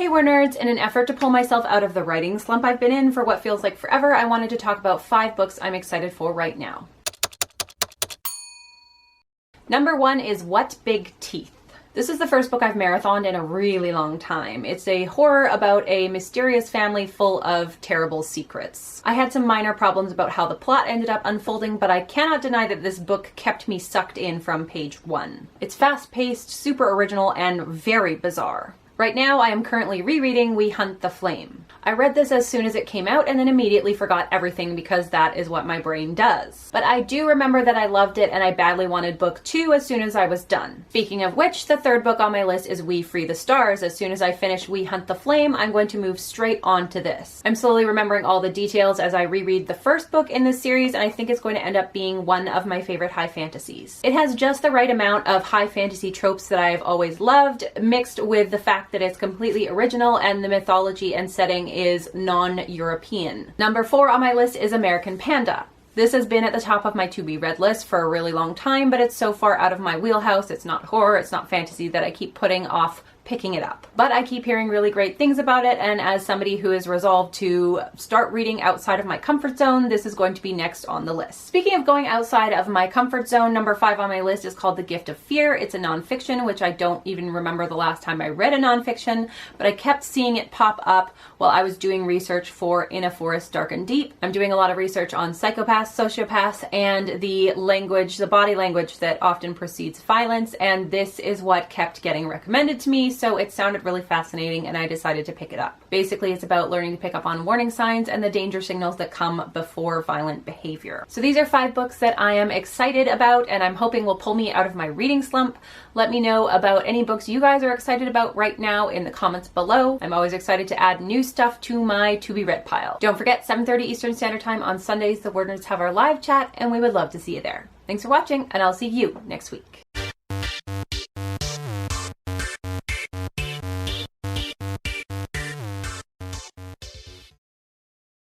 Hey WordNerds, in an effort to pull myself out of the writing slump I've been in for what feels like forever, I wanted to talk about 5 books I'm excited for right now. Number 1 is What Big Teeth. This is the first book I've marathoned in a really long time. It's a horror about a mysterious family full of terrible secrets. I had some minor problems about how the plot ended up unfolding, but I cannot deny that this book kept me sucked in from page 1. It's fast-paced, super original, and very bizarre. Right now, I am currently rereading We Hunt the Flame. I read this as soon as it came out and then immediately forgot everything because that is what my brain does. But I do remember that I loved it and I badly wanted book 2 as soon as I was done. Speaking of which, the third book on my list is We Free the Stars. As soon as I finish We Hunt the Flame, I'm going to move straight on to this. I'm slowly remembering all the details as I reread the first book in this series, and I think it's going to end up being one of my favorite high fantasies. It has just the right amount of high fantasy tropes that I have always loved, mixed with the fact that it's completely original and the mythology and setting is non-European. Number 4 on my list is American Panda. This has been at the top of my to-be-read list for a really long time, but it's so far out of my wheelhouse. It's not horror, it's not fantasy, that I keep putting off picking it up. But I keep hearing really great things about it, and as somebody who is resolved to start reading outside of my comfort zone, this is going to be next on the list. Speaking of going outside of my comfort zone, number 5 on my list is called The Gift of Fear. It's a nonfiction, which I don't even remember the last time I read a nonfiction, but I kept seeing it pop up while I was doing research for In a Forest Dark and Deep. I'm doing a lot of research on psychopaths, sociopaths, and the language, the body language that often precedes violence, and this is what kept getting recommended to me, so it sounded really fascinating and I decided to pick it up. Basically, it's about learning to pick up on warning signs and the danger signals that come before violent behavior. So these are 5 books that I am excited about and I'm hoping will pull me out of my reading slump. Let me know about any books you guys are excited about right now in the comments below. I'm always excited to add new stuff to my to-be-read pile. Don't forget, 7:30 Eastern Standard Time on Sundays, the WordNerds have our live chat and we would love to see you there. Thanks for watching and I'll see you next week.